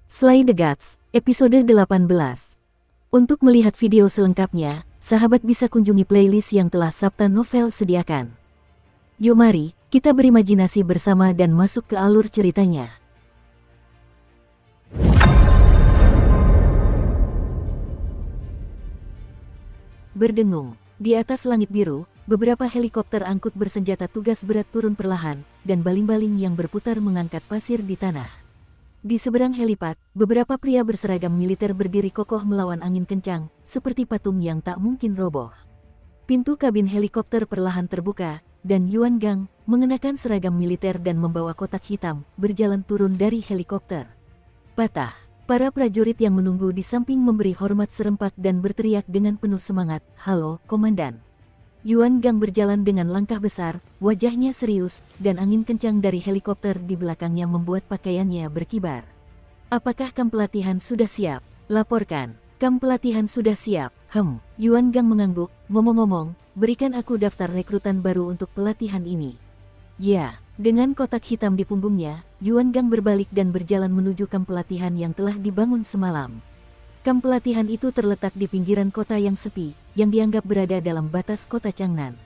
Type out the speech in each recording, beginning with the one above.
Slay the Gods, episode 18. Untuk melihat video selengkapnya, sahabat bisa kunjungi playlist yang telah Sabta Novel sediakan. Yuk mari, kita berimajinasi bersama dan masuk ke alur ceritanya. Berdengung, di atas langit biru, beberapa helikopter angkut bersenjata tugas berat turun perlahan, dan baling-baling yang berputar mengangkat pasir di tanah. Di seberang helipad, beberapa pria berseragam militer berdiri kokoh melawan angin kencang, seperti patung yang tak mungkin roboh. Pintu kabin helikopter perlahan terbuka, dan Yuan Gang, mengenakan seragam militer dan membawa kotak hitam, berjalan turun dari helikopter. Patah, para prajurit yang menunggu di samping memberi hormat serempak dan berteriak dengan penuh semangat, "Halo, Komandan." Yuan Gang berjalan dengan langkah besar, wajahnya serius, dan angin kencang dari helikopter di belakangnya membuat pakaiannya berkibar. "Apakah kamp pelatihan sudah siap? Laporkan." "Kamp pelatihan sudah siap." Yuan Gang mengangguk, ngomong-ngomong, "Berikan aku daftar rekrutan baru untuk pelatihan ini." "Ya." Dengan kotak hitam di punggungnya, Yuan Gang berbalik dan berjalan menuju kamp pelatihan yang telah dibangun semalam. Kamp pelatihan itu terletak di pinggiran kota yang sepi, yang dianggap berada dalam batas kota Changnan.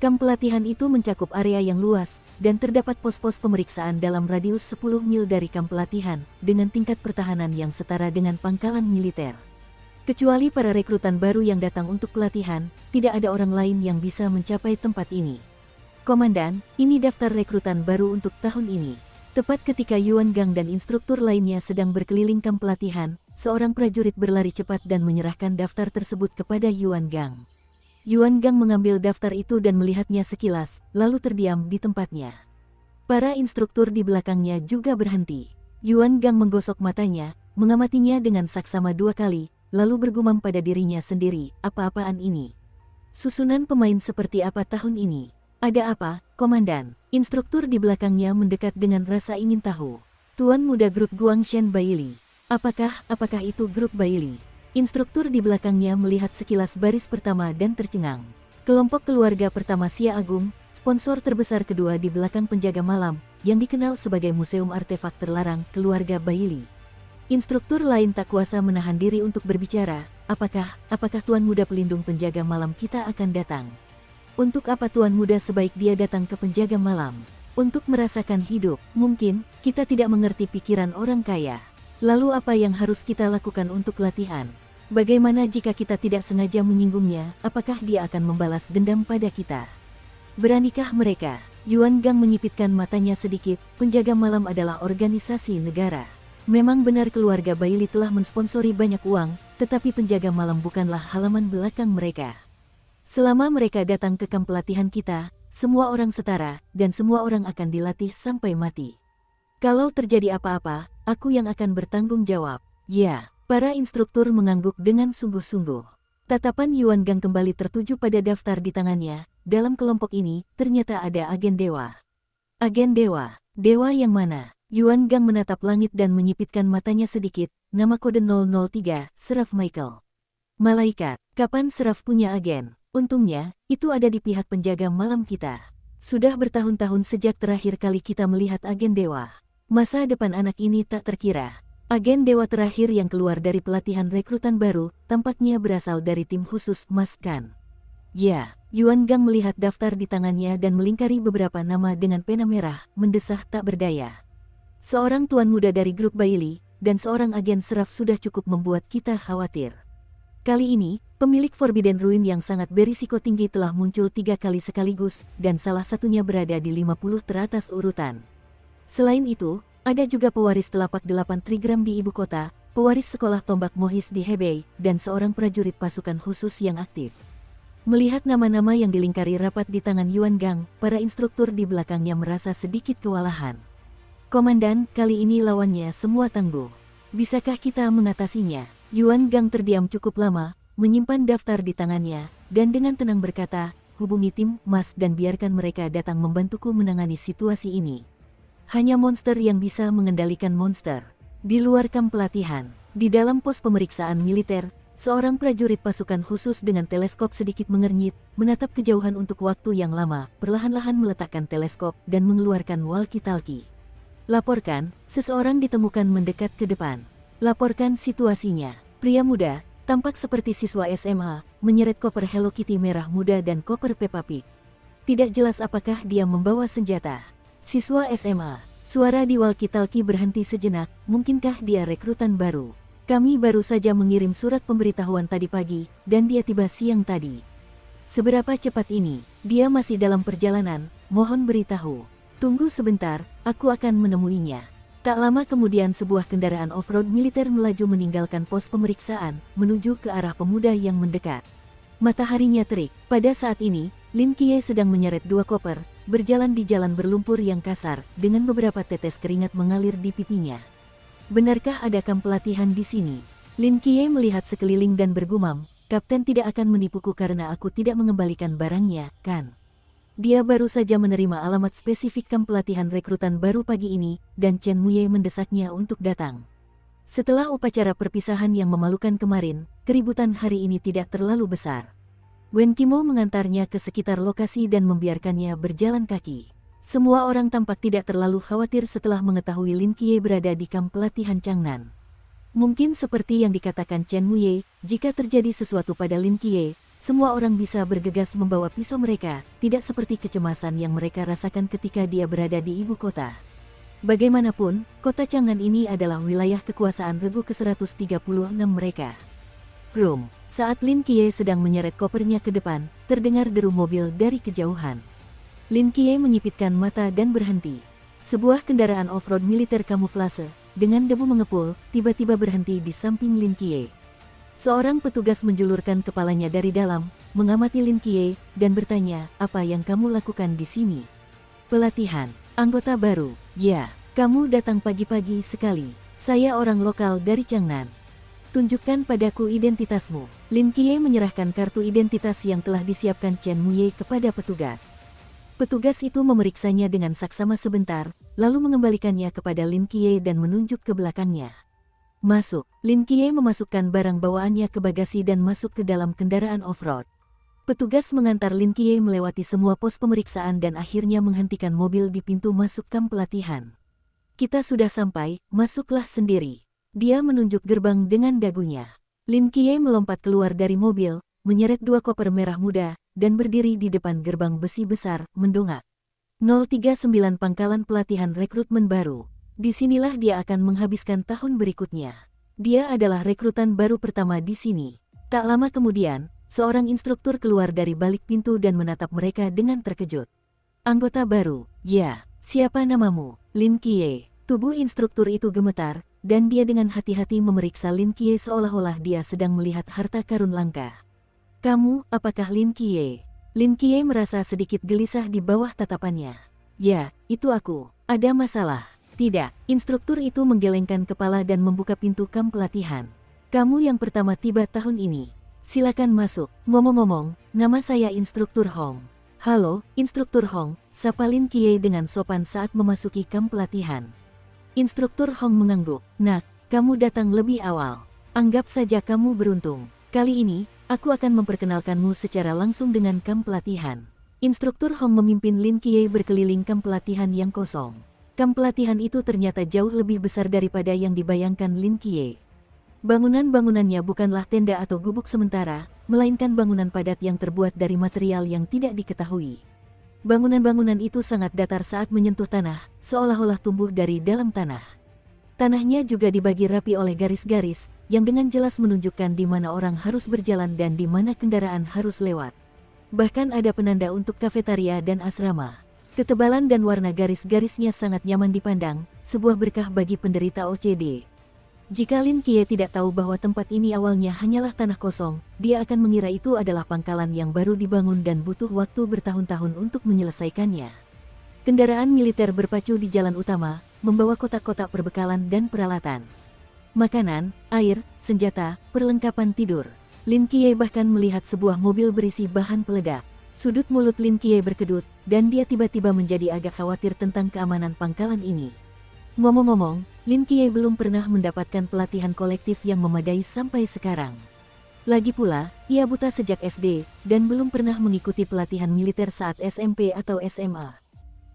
Kamp pelatihan itu mencakup area yang luas, dan terdapat pos-pos pemeriksaan dalam radius 10 mil dari kamp pelatihan, dengan tingkat pertahanan yang setara dengan pangkalan militer. Kecuali para rekrutan baru yang datang untuk pelatihan, tidak ada orang lain yang bisa mencapai tempat ini. "Komandan, ini daftar rekrutan baru untuk tahun ini." Tepat ketika Yuan Gang dan instruktur lainnya sedang berkeliling kamp pelatihan, seorang prajurit berlari cepat dan menyerahkan daftar tersebut kepada Yuan Gang. Yuan Gang mengambil daftar itu dan melihatnya sekilas, lalu terdiam di tempatnya. Para instruktur di belakangnya juga berhenti. Yuan Gang menggosok matanya, mengamatinya dengan saksama 2 kali, lalu bergumam pada dirinya sendiri, "Apa-apaan ini? Susunan pemain seperti apa tahun ini? Ada apa, Komandan?" Instruktur di belakangnya mendekat dengan rasa ingin tahu. "Tuan muda grup Guangshan Baili." Apakah itu grup Baili?" Instruktur di belakangnya melihat sekilas baris pertama dan tercengang. Kelompok keluarga pertama Xia Agung, sponsor terbesar kedua di belakang penjaga malam, yang dikenal sebagai Museum Artefak Terlarang keluarga Baili. Instruktur lain tak kuasa menahan diri untuk berbicara, apakah Tuan muda pelindung penjaga malam kita akan datang? Untuk apa Tuan muda sebaik dia datang ke penjaga malam? Untuk merasakan hidup. Mungkin, kita tidak mengerti pikiran orang kaya. Lalu apa yang harus kita lakukan untuk latihan? Bagaimana jika kita tidak sengaja menyinggungnya, apakah dia akan membalas dendam pada kita? Beranikah mereka? Yuan Gang menyipitkan matanya sedikit, penjaga malam adalah organisasi negara. Memang benar keluarga Baili telah mensponsori banyak uang, tetapi penjaga malam bukanlah halaman belakang mereka. Selama mereka datang ke kamp pelatihan kita, semua orang setara, dan semua orang akan dilatih sampai mati. Kalau terjadi apa-apa, aku yang akan bertanggung jawab. Ya, para instruktur mengangguk dengan sungguh-sungguh. Tatapan Yuan Gang kembali tertuju pada daftar di tangannya. Dalam kelompok ini, ternyata ada agen dewa. Agen dewa? Dewa yang mana? Yuan Gang menatap langit dan menyipitkan matanya sedikit. Nama kode 003, Seraph Michael. Malaikat, kapan Seraph punya agen? Untungnya, itu ada di pihak penjaga malam kita. Sudah bertahun-tahun sejak terakhir kali kita melihat agen dewa. Masa depan anak ini tak terkira. Agen dewa terakhir yang keluar dari pelatihan rekrutan baru, tampaknya berasal dari tim khusus Mas Khan. Ya, Yuan Gang melihat daftar di tangannya dan melingkari beberapa nama dengan pena merah, mendesah tak berdaya. Seorang tuan muda dari grup Baili, dan seorang agen Seraph sudah cukup membuat kita khawatir. Kali ini, pemilik Forbidden Ruin yang sangat berisiko tinggi telah muncul 3 kali sekaligus, dan salah satunya berada di 50 teratas urutan. Selain itu, ada juga pewaris telapak 8 Trigram di ibu kota, pewaris sekolah tombak Mohis di Hebei, dan seorang prajurit pasukan khusus yang aktif. Melihat nama-nama yang dilingkari rapat di tangan Yuan Gang, para instruktur di belakangnya merasa sedikit kewalahan. "Komandan, kali ini lawannya semua tangguh. Bisakah kita mengatasinya?" Yuan Gang terdiam cukup lama, menyimpan daftar di tangannya, dan dengan tenang berkata, "Hubungi tim Mas dan biarkan mereka datang membantuku menangani situasi ini. Hanya monster yang bisa mengendalikan monster." Di luar kamp pelatihan, di dalam pos pemeriksaan militer, seorang prajurit pasukan khusus dengan teleskop sedikit mengernyit, menatap kejauhan untuk waktu yang lama, perlahan-lahan meletakkan teleskop dan mengeluarkan walkie-talkie. Laporkan, seseorang ditemukan mendekat ke depan. Laporkan situasinya. Pria muda, tampak seperti siswa SMA, menyeret koper Hello Kitty merah muda dan koper Peppa Pig. Tidak jelas apakah dia membawa senjata. Siswa SMA, suara di walkie-talkie berhenti sejenak, mungkinkah dia rekrutan baru? Kami baru saja mengirim surat pemberitahuan tadi pagi, dan dia tiba siang tadi. Seberapa cepat ini? Dia masih dalam perjalanan, mohon beritahu. Tunggu sebentar, aku akan menemuinya. Tak lama kemudian sebuah kendaraan off-road militer melaju meninggalkan pos pemeriksaan, menuju ke arah pemuda yang mendekat. Mataharinya terik. Pada saat ini, Lin Qiye sedang menyeret 2 koper, berjalan di jalan berlumpur yang kasar, dengan beberapa tetes keringat mengalir di pipinya. Benarkah ada kamp pelatihan di sini? Lin Qiye melihat sekeliling dan bergumam, Kapten tidak akan menipuku karena aku tidak mengembalikan barangnya, kan? Dia baru saja menerima alamat spesifik kamp pelatihan rekrutan baru pagi ini, dan Chen Muye mendesaknya untuk datang. Setelah upacara perpisahan yang memalukan kemarin, keributan hari ini tidak terlalu besar. Wen Qimo mengantarnya ke sekitar lokasi dan membiarkannya berjalan kaki. Semua orang tampak tidak terlalu khawatir setelah mengetahui Lin Qiye berada di kamp pelatihan Changnan. Mungkin seperti yang dikatakan Chen Muye, jika terjadi sesuatu pada Lin Qiye, semua orang bisa bergegas membawa pisau mereka, tidak seperti kecemasan yang mereka rasakan ketika dia berada di ibu kota. Bagaimanapun, kota Changnan ini adalah wilayah kekuasaan regu ke-136 mereka. Vroom, saat Lin Qiye sedang menyeret kopernya ke depan, terdengar deru mobil dari kejauhan. Lin Qiye menyipitkan mata dan berhenti. Sebuah kendaraan off-road militer kamuflase, dengan debu mengepul, tiba-tiba berhenti di samping Lin Qiye. Seorang petugas menjulurkan kepalanya dari dalam, mengamati Lin Qiye, dan bertanya, apa yang kamu lakukan di sini? Pelatihan, anggota baru. Ya, kamu datang pagi-pagi sekali. Saya orang lokal dari Changnan. Tunjukkan padaku identitasmu. Lin Qiye menyerahkan kartu identitas yang telah disiapkan Chen Muye kepada petugas. Petugas itu memeriksanya dengan saksama sebentar, lalu mengembalikannya kepada Lin Qiye dan menunjuk ke belakangnya. Masuk. Lin Qiye memasukkan barang bawaannya ke bagasi dan masuk ke dalam kendaraan off-road. Petugas mengantar Lin Qiye melewati semua pos pemeriksaan dan akhirnya menghentikan mobil di pintu masuk kamp pelatihan. Kita sudah sampai, masuklah sendiri. Dia menunjuk gerbang dengan dagunya. Lin Qiye melompat keluar dari mobil, menyeret 2 koper merah muda, dan berdiri di depan gerbang besi besar, mendongak. 039 Pangkalan Pelatihan Rekrutmen Baru. Disinilah dia akan menghabiskan tahun berikutnya. Dia adalah rekrutan baru pertama di sini. Tak lama kemudian, seorang instruktur keluar dari balik pintu dan menatap mereka dengan terkejut. Anggota baru, ya, siapa namamu? Lin Qiye. Tubuh instruktur itu gemetar, dan dia dengan hati-hati memeriksa Lin Qiye seolah-olah dia sedang melihat harta karun langka. Kamu, apakah Lin Qiye? Lin Qiye merasa sedikit gelisah di bawah tatapannya. Ya, itu aku. Ada masalah? Tidak, instruktur itu menggelengkan kepala dan membuka pintu kamp pelatihan. Kamu yang pertama tiba tahun ini. Silakan masuk. Ngomong-ngomong, nama saya Instruktur Hong. Halo, Instruktur Hong, sapa Lin Qiye dengan sopan saat memasuki kamp pelatihan. Instruktur Hong mengangguk. Nak, kamu datang lebih awal. Anggap saja kamu beruntung. Kali ini, aku akan memperkenalkanmu secara langsung dengan kamp pelatihan. Instruktur Hong memimpin Lin Qiye berkeliling kamp pelatihan yang kosong. Kamp pelatihan itu ternyata jauh lebih besar daripada yang dibayangkan Lin Qiye. Bangunan-bangunannya bukanlah tenda atau gubuk sementara, melainkan bangunan padat yang terbuat dari material yang tidak diketahui. Bangunan-bangunan itu sangat datar saat menyentuh tanah, seolah-olah tumbuh dari dalam tanah. Tanahnya juga dibagi rapi oleh garis-garis, yang dengan jelas menunjukkan di mana orang harus berjalan dan di mana kendaraan harus lewat. Bahkan ada penanda untuk kafetaria dan asrama. Ketebalan dan warna garis-garisnya sangat nyaman dipandang, sebuah berkah bagi penderita OCD. Jika Lin Qiye tidak tahu bahwa tempat ini awalnya hanyalah tanah kosong, dia akan mengira itu adalah pangkalan yang baru dibangun dan butuh waktu bertahun-tahun untuk menyelesaikannya. Kendaraan militer berpacu di jalan utama, membawa kotak-kotak perbekalan dan peralatan. Makanan, air, senjata, perlengkapan tidur. Lin Qiye bahkan melihat sebuah mobil berisi bahan peledak. Sudut mulut Lin Qiye berkedut, dan dia tiba-tiba menjadi agak khawatir tentang keamanan pangkalan ini. Ngomong-ngomong, Lin Qiye belum pernah mendapatkan pelatihan kolektif yang memadai sampai sekarang. Lagi pula, ia buta sejak SD, dan belum pernah mengikuti pelatihan militer saat SMP atau SMA.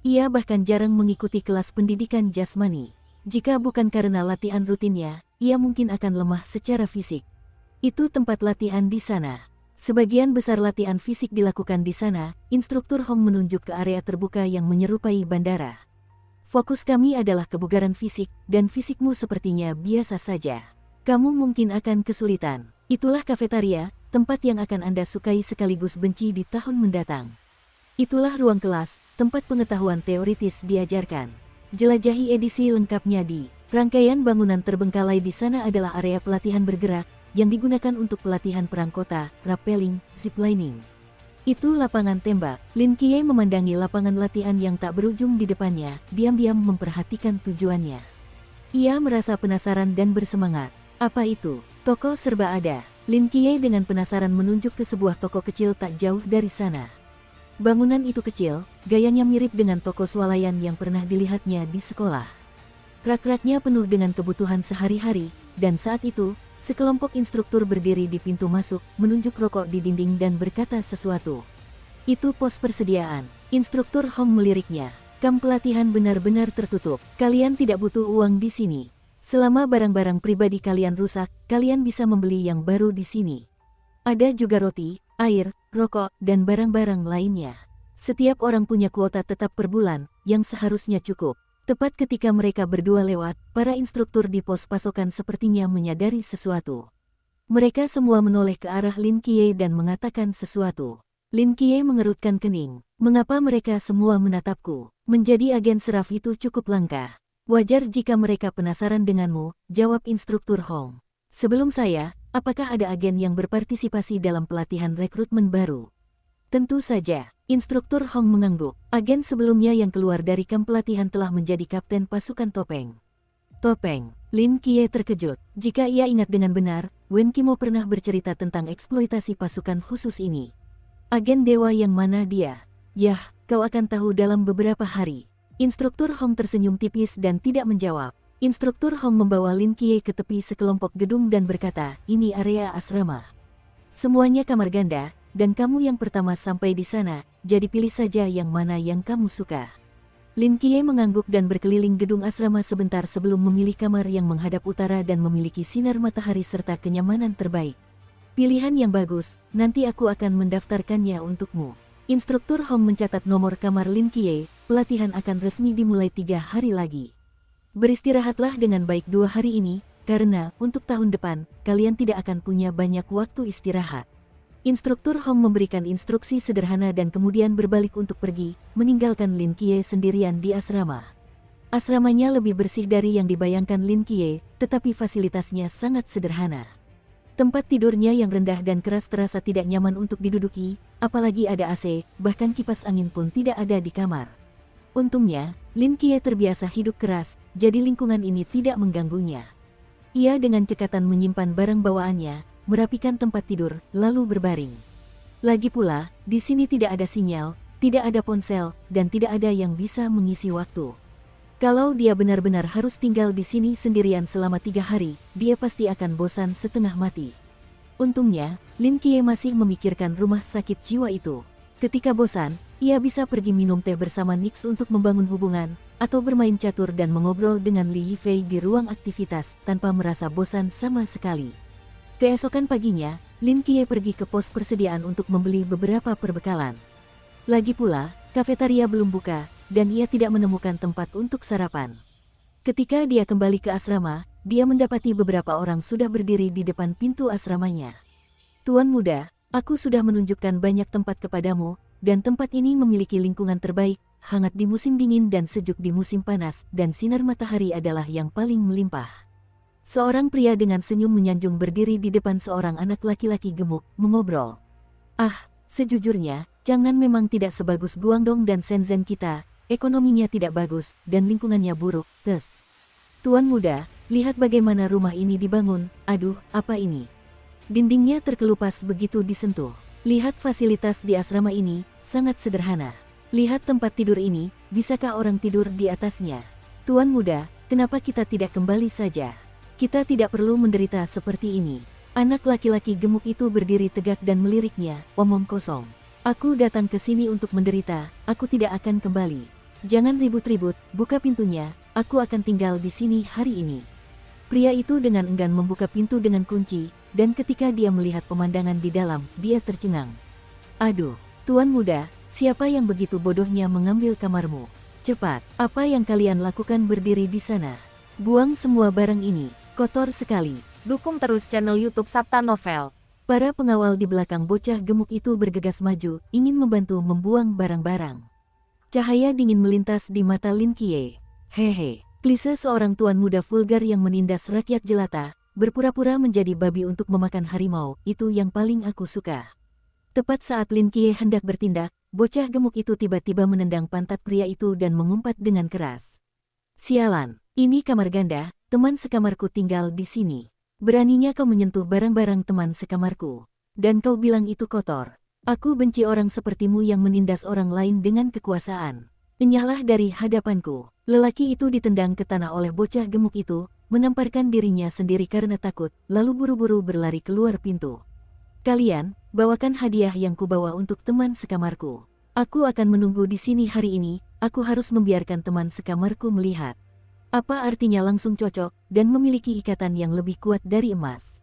Ia bahkan jarang mengikuti kelas pendidikan jasmani. Jika bukan karena latihan rutinnya, ia mungkin akan lemah secara fisik. Itu tempat latihan di sana. Sebagian besar latihan fisik dilakukan di sana. Instruktur Hong menunjuk ke area terbuka yang menyerupai bandara. Fokus kami adalah kebugaran fisik, dan fisikmu sepertinya biasa saja. Kamu mungkin akan kesulitan. Itulah kafetaria, tempat yang akan Anda sukai sekaligus benci di tahun mendatang. Itulah ruang kelas, tempat pengetahuan teoritis diajarkan. Jelajahi edisi lengkapnya di rangkaian bangunan terbengkalai di sana adalah area pelatihan bergerak, yang digunakan untuk pelatihan perang kota, rappelling, ziplining. Itu lapangan tembak. Lin Qiye memandangi lapangan latihan yang tak berujung di depannya, diam-diam memperhatikan tujuannya. Ia merasa penasaran dan bersemangat. Apa itu? Toko serba ada. Lin Qiye dengan penasaran menunjuk ke sebuah toko kecil tak jauh dari sana. Bangunan itu kecil, gayanya mirip dengan toko swalayan yang pernah dilihatnya di sekolah. Rak-raknya penuh dengan kebutuhan sehari-hari, dan saat itu, sekelompok instruktur berdiri di pintu masuk, menunjuk rokok di dinding dan berkata sesuatu. Itu pos persediaan. Instruktur Hong meliriknya. Kamp pelatihan benar-benar tertutup. Kalian tidak butuh uang di sini. Selama barang-barang pribadi kalian rusak, kalian bisa membeli yang baru di sini. Ada juga roti, air, rokok, dan barang-barang lainnya. Setiap orang punya kuota tetap per bulan, yang seharusnya cukup. Tepat ketika mereka berdua lewat, para instruktur di pos pasokan sepertinya menyadari sesuatu. Mereka semua menoleh ke arah Lin Qiye dan mengatakan sesuatu. Lin Qiye mengerutkan kening. Mengapa mereka semua menatapku? Menjadi agen seraf itu cukup langka. Wajar jika mereka penasaran denganmu, jawab instruktur Hong. Sebelum saya, apakah ada agen yang berpartisipasi dalam pelatihan rekrutmen baru? Tentu saja. Instruktur Hong mengangguk. Agen sebelumnya yang keluar dari kamp pelatihan telah menjadi kapten pasukan topeng. Topeng. Lin Qiye terkejut. Jika ia ingat dengan benar, Wen Qimo pernah bercerita tentang eksploitasi pasukan khusus ini. Agen dewa yang mana dia? Yah, kau akan tahu dalam beberapa hari. Instruktur Hong tersenyum tipis dan tidak menjawab. Instruktur Hong membawa Lin Qiye ke tepi sekelompok gedung dan berkata, ini area asrama. Semuanya kamar ganda, dan kamu yang pertama sampai di sana, jadi pilih saja yang mana yang kamu suka. Lin Qiye mengangguk dan berkeliling gedung asrama sebentar sebelum memilih kamar yang menghadap utara dan memiliki sinar matahari serta kenyamanan terbaik. Pilihan yang bagus, nanti aku akan mendaftarkannya untukmu. Instruktur Hong mencatat nomor kamar Lin Qiye, pelatihan akan resmi dimulai 3 hari lagi. Beristirahatlah dengan baik 2 hari ini, karena untuk tahun depan, kalian tidak akan punya banyak waktu istirahat. Instruktur Hong memberikan instruksi sederhana dan kemudian berbalik untuk pergi, meninggalkan Lin Qiye sendirian di asrama. Asramanya lebih bersih dari yang dibayangkan Lin Qiye, tetapi fasilitasnya sangat sederhana. Tempat tidurnya yang rendah dan keras terasa tidak nyaman untuk diduduki, apalagi ada AC, bahkan kipas angin pun tidak ada di kamar. Untungnya, Lin Qiye terbiasa hidup keras, jadi lingkungan ini tidak mengganggunya. Ia dengan cekatan menyimpan barang bawaannya, merapikan tempat tidur, lalu berbaring. Lagi pula, di sini tidak ada sinyal, tidak ada ponsel, dan tidak ada yang bisa mengisi waktu. Kalau dia benar-benar harus tinggal di sini sendirian selama 3 hari, dia pasti akan bosan setengah mati. Untungnya, Lin Qiye masih memikirkan rumah sakit jiwa itu. Ketika bosan, ia bisa pergi minum teh bersama Nix untuk membangun hubungan, atau bermain catur dan mengobrol dengan Li Yifei di ruang aktivitas, tanpa merasa bosan sama sekali. Keesokan paginya, Lin Qiye pergi ke pos persediaan untuk membeli beberapa perbekalan. Lagi pula, kafetaria belum buka, dan ia tidak menemukan tempat untuk sarapan. Ketika dia kembali ke asrama, dia mendapati beberapa orang sudah berdiri di depan pintu asramanya. Tuan muda, aku sudah menunjukkan banyak tempat kepadamu, dan tempat ini memiliki lingkungan terbaik, hangat di musim dingin dan sejuk di musim panas, dan sinar matahari adalah yang paling melimpah. Seorang pria dengan senyum menyanjung berdiri di depan seorang anak laki-laki gemuk, mengobrol. Ah, sejujurnya, Changnan memang tidak sebagus Guangdong dan Shenzhen kita, ekonominya tidak bagus, dan lingkungannya buruk, Tuan muda, lihat bagaimana rumah ini dibangun, aduh, apa ini? Dindingnya terkelupas begitu disentuh. Lihat fasilitas di asrama ini, sangat sederhana. Lihat tempat tidur ini, bisakah orang tidur di atasnya? Tuan muda, kenapa kita tidak kembali saja? Kita tidak perlu menderita seperti ini. Anak laki-laki gemuk itu berdiri tegak dan meliriknya, omong kosong. Aku datang ke sini untuk menderita, aku tidak akan kembali. Jangan ribut-ribut, buka pintunya, aku akan tinggal di sini hari ini. Pria itu dengan enggan membuka pintu dengan kunci, dan ketika dia melihat pemandangan di dalam, dia tercengang. Aduh, tuan muda, siapa yang begitu bodohnya mengambil kamarmu? Cepat, apa yang kalian lakukan berdiri di sana? Buang semua barang ini, kotor sekali. Dukung terus channel YouTube Sabta Novel. Para pengawal di belakang bocah gemuk itu bergegas maju, ingin membantu membuang barang-barang. Cahaya dingin melintas di mata Lin Qiye. Hehe, klise seorang tuan muda vulgar yang menindas rakyat jelata, berpura-pura menjadi babi untuk memakan harimau, itu yang paling aku suka. Tepat saat Lin Qiye hendak bertindak, bocah gemuk itu tiba-tiba menendang pantat pria itu dan mengumpat dengan keras. Sialan, ini kamar ganda, teman sekamarku tinggal di sini. Beraninya kau menyentuh barang-barang teman sekamarku. Dan kau bilang itu kotor. Aku benci orang sepertimu yang menindas orang lain dengan kekuasaan. Enyahlah dari hadapanku. Lelaki itu ditendang ke tanah oleh bocah gemuk itu, menamparkan dirinya sendiri karena takut, lalu buru-buru berlari keluar pintu. Kalian, bawakan hadiah yang kubawa untuk teman sekamarku. Aku akan menunggu di sini hari ini, aku harus membiarkan teman sekamarku melihat. Apa artinya langsung cocok, dan memiliki ikatan yang lebih kuat dari emas.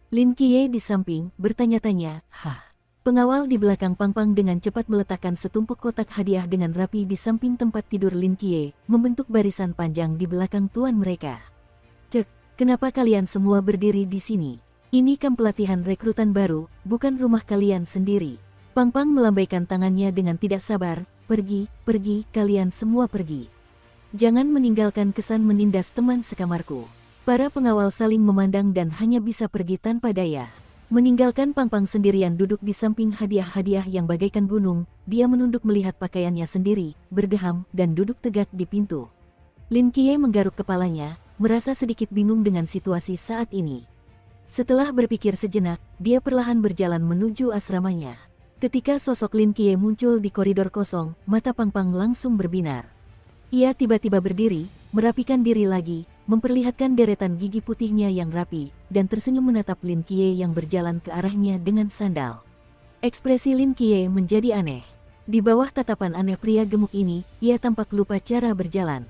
Lin Qiye di samping, bertanya-tanya, hah. Pengawal di belakang Pangpang dengan cepat meletakkan setumpuk kotak hadiah dengan rapi di samping tempat tidur Lin Qiye, membentuk barisan panjang di belakang tuan mereka. Cek, kenapa kalian semua berdiri di sini? Ini kamp pelatihan rekrutan baru, bukan rumah kalian sendiri. Pangpang melambaikan tangannya dengan tidak sabar, pergi, kalian semua pergi. Jangan meninggalkan kesan menindas teman sekamarku. Para pengawal saling memandang dan hanya bisa pergi tanpa daya. Meninggalkan Pangpang sendirian duduk di samping hadiah-hadiah yang bagaikan gunung, dia menunduk melihat pakaiannya sendiri, berdeham, dan duduk tegak di pintu. Lin Qiye menggaruk kepalanya, merasa sedikit bingung dengan situasi saat ini. Setelah berpikir sejenak, dia perlahan berjalan menuju asramanya. Ketika sosok Lin Qiye muncul di koridor kosong, mata Pangpang langsung berbinar. Ia tiba-tiba berdiri, merapikan diri lagi, memperlihatkan deretan gigi putihnya yang rapi, dan tersenyum menatap Lin Qiye yang berjalan ke arahnya dengan sandal. Ekspresi Lin Qiye menjadi aneh. Di bawah tatapan aneh pria gemuk ini, ia tampak lupa cara berjalan.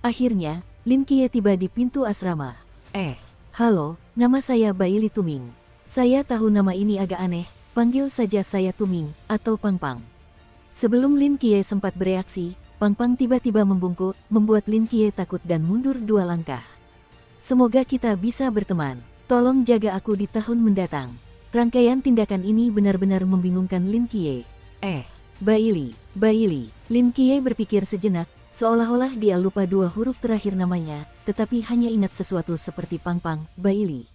Akhirnya, Lin Qiye tiba di pintu asrama. Halo, nama saya Baili Tuming. Saya tahu nama ini agak aneh, panggil saja saya Tuming, atau Pangpang. Sebelum Lin Qiye sempat bereaksi, Pangpang tiba-tiba membungkuk, membuat Lin Qiye takut dan mundur 2 langkah. Semoga kita bisa berteman. Tolong jaga aku di tahun mendatang. Rangkaian tindakan ini benar-benar membingungkan Lin Qiye. Baili. Lin Qiye berpikir sejenak, seolah-olah dia lupa 2 huruf terakhir namanya, tetapi hanya ingat sesuatu seperti Pangpang, Baili.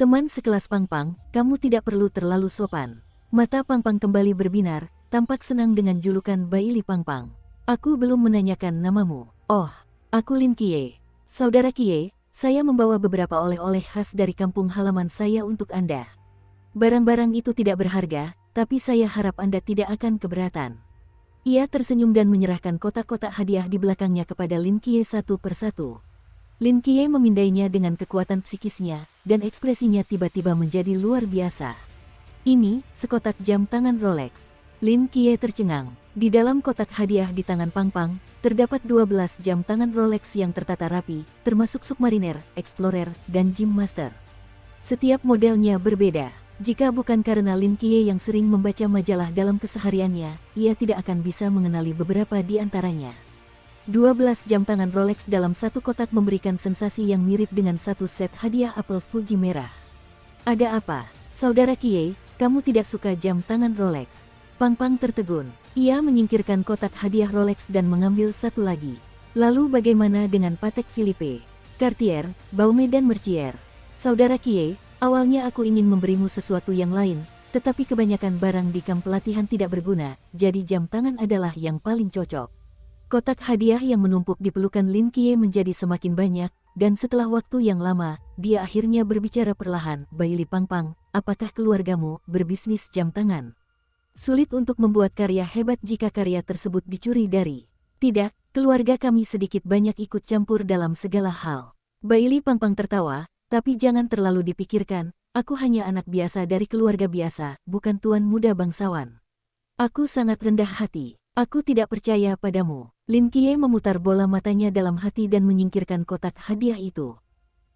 Teman sekelas Pangpang, kamu tidak perlu terlalu sopan. Mata Pangpang kembali berbinar, tampak senang dengan julukan Baili Pangpang. Aku belum menanyakan namamu. Oh, aku Lin Qiye. Saudara Qiye, saya membawa beberapa oleh-oleh khas dari kampung halaman saya untuk Anda. Barang-barang itu tidak berharga, tapi saya harap Anda tidak akan keberatan. Ia tersenyum dan menyerahkan kotak-kotak hadiah di belakangnya kepada Lin Qiye satu persatu. Lin Qiye memindainya dengan kekuatan psikisnya, dan ekspresinya tiba-tiba menjadi luar biasa. Ini, sekotak jam tangan Rolex. Lin Qiye tercengang. Di dalam kotak hadiah di tangan Pangpang, terdapat 12 jam tangan Rolex yang tertata rapi, termasuk Submariner, Explorer, dan Gym Master. Setiap modelnya berbeda. Jika bukan karena Lin Qiye yang sering membaca majalah dalam kesehariannya, ia tidak akan bisa mengenali beberapa di antaranya. 12 jam tangan Rolex dalam satu kotak memberikan sensasi yang mirip dengan satu set hadiah apel Fuji merah. Ada apa, Saudara Qiye, kamu tidak suka jam tangan Rolex? Pangpang tertegun. Ia menyingkirkan kotak hadiah Rolex dan mengambil satu lagi. Lalu bagaimana dengan Patek Philippe, Cartier, Baume dan Mercier? Saudara Qiye, awalnya aku ingin memberimu sesuatu yang lain, tetapi kebanyakan barang di kamp pelatihan tidak berguna, jadi jam tangan adalah yang paling cocok. Kotak hadiah yang menumpuk di pelukan Lin Qiye menjadi semakin banyak, dan setelah waktu yang lama, dia akhirnya berbicara perlahan, Baili Pangpang, apakah keluargamu berbisnis jam tangan? Sulit untuk membuat karya hebat jika karya tersebut dicuri dari. Tidak, keluarga kami sedikit banyak ikut campur dalam segala hal. Baili Pangpang tertawa, tapi jangan terlalu dipikirkan, aku hanya anak biasa dari keluarga biasa, bukan tuan muda bangsawan. Aku sangat rendah hati, aku tidak percaya padamu. Lin Qiye memutar bola matanya dalam hati dan menyingkirkan kotak hadiah itu.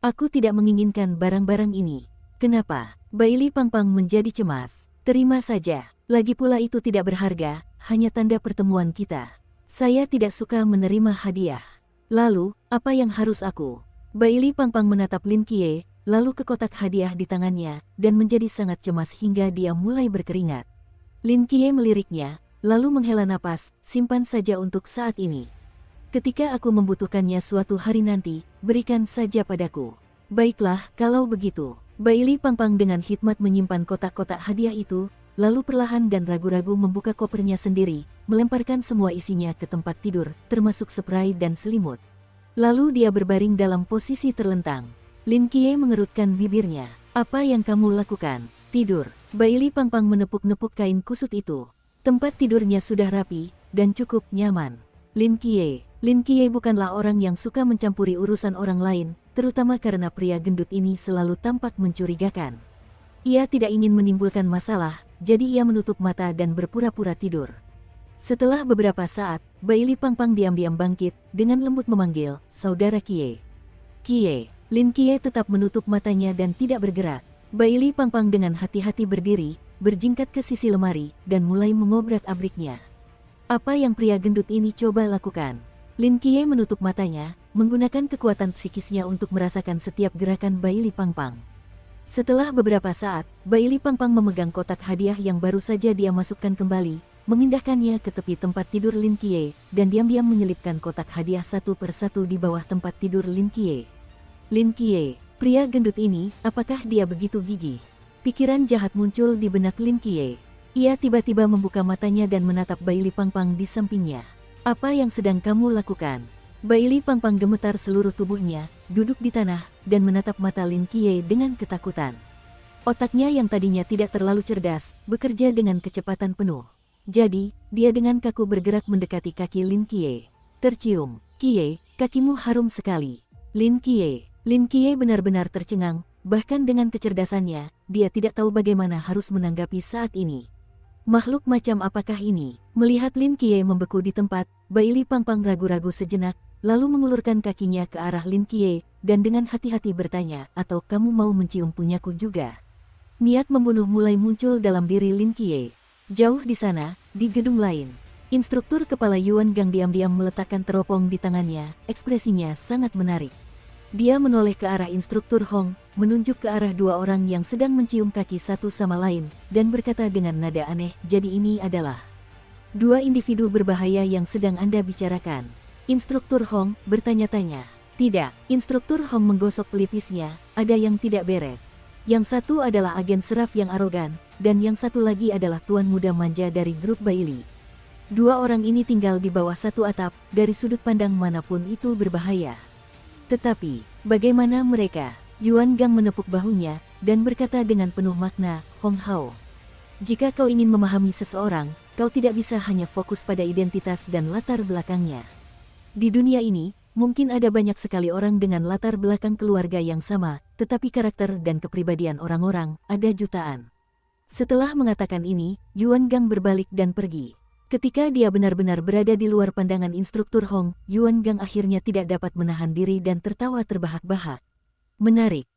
Aku tidak menginginkan barang-barang ini. Kenapa? Bai Li Pangpang menjadi cemas. Terima saja. Lagi pula itu tidak berharga, hanya tanda pertemuan kita. Saya tidak suka menerima hadiah. Lalu, apa yang harus aku? Bai Li Pangpang menatap Lin Qiye, lalu ke kotak hadiah di tangannya, dan menjadi sangat cemas hingga dia mulai berkeringat. Lin Qiye meliriknya, lalu menghela napas, simpan saja untuk saat ini. Ketika aku membutuhkannya suatu hari nanti, berikan saja padaku. Baiklah, kalau begitu. Bai Li Pangpang dengan hikmat menyimpan kotak-kotak hadiah itu, lalu perlahan dan ragu-ragu membuka kopernya sendiri, melemparkan semua isinya ke tempat tidur, termasuk spray dan selimut. Lalu dia berbaring dalam posisi terlentang. Lin Qiye mengerutkan bibirnya. Apa yang kamu lakukan? Tidur. Bai Li Pangpang menepuk-nepuk kain kusut itu. Tempat tidurnya sudah rapi, dan cukup nyaman. Lin Qiye bukanlah orang yang suka mencampuri urusan orang lain, terutama karena pria gendut ini selalu tampak mencurigakan. Ia tidak ingin menimbulkan masalah, jadi ia menutup mata dan berpura-pura tidur. Setelah beberapa saat, Bai Li Pangpang diam-diam bangkit, dengan lembut memanggil, "Saudara Qiye." "Qiye." Lin Qiye tetap menutup matanya dan tidak bergerak. Bai Li Pangpang dengan hati-hati berdiri, berjingkat ke sisi lemari, dan mulai mengobrak-abriknya. Apa yang pria gendut ini coba lakukan? Lin Qiye menutup matanya, menggunakan kekuatan psikisnya untuk merasakan setiap gerakan Bai Li Pangpang. Setelah beberapa saat, Bai Li Pangpang memegang kotak hadiah yang baru saja dia masukkan kembali, memindahkannya ke tepi tempat tidur Lin Qiye, dan diam-diam menyelipkan kotak hadiah satu persatu di bawah tempat tidur Lin Qiye. Lin Qiye, pria gendut ini, apakah dia begitu gigih? Pikiran jahat muncul di benak Lin Qiye. Ia tiba-tiba membuka matanya dan menatap Bai Li Pangpang di sampingnya. Apa yang sedang kamu lakukan? Bai Li Pangpang gemetar seluruh tubuhnya, duduk di tanah, dan menatap mata Lin Qiye dengan ketakutan. Otaknya yang tadinya tidak terlalu cerdas, bekerja dengan kecepatan penuh. Jadi, dia dengan kaku bergerak mendekati kaki Lin Qiye. Tercium, "Qiye, kakimu harum sekali." Lin Qiye benar-benar tercengang, bahkan dengan kecerdasannya, dia tidak tahu bagaimana harus menanggapi saat ini. Makhluk macam apakah ini? Melihat Lin Qiye membeku di tempat, Bai Li Pangpang ragu-ragu sejenak, lalu mengulurkan kakinya ke arah Lin Qiye, dan dengan hati-hati bertanya, "Atau kamu mau mencium punyaku juga?" Niat membunuh mulai muncul dalam diri Lin Qiye. Jauh di sana, di gedung lain, instruktur kepala Yuan Gang diam-diam meletakkan teropong di tangannya, ekspresinya sangat menarik. Dia menoleh ke arah instruktur Hong, menunjuk ke arah dua orang yang sedang mencium kaki satu sama lain, dan berkata dengan nada aneh, "Jadi ini adalah dua individu berbahaya yang sedang Anda bicarakan?" Instruktur Hong bertanya-tanya. "Tidak." Instruktur Hong menggosok pelipisnya, "Ada yang tidak beres. Yang satu adalah agen seraf yang arogan, dan yang satu lagi adalah tuan muda manja dari grup Bai Li. Dua orang ini tinggal di bawah satu atap, dari sudut pandang manapun itu berbahaya." "Tetapi, bagaimana mereka?" Yuan Gang menepuk bahunya, dan berkata dengan penuh makna, "Hong Hao, jika kau ingin memahami seseorang, kau tidak bisa hanya fokus pada identitas dan latar belakangnya. Di dunia ini, mungkin ada banyak sekali orang dengan latar belakang keluarga yang sama, tetapi karakter dan kepribadian orang-orang, ada jutaan." Setelah mengatakan ini, Yuan Gang berbalik dan pergi. Ketika dia benar-benar berada di luar pandangan instruktur Hong, Yuan Gang akhirnya tidak dapat menahan diri dan tertawa terbahak-bahak. Menarik.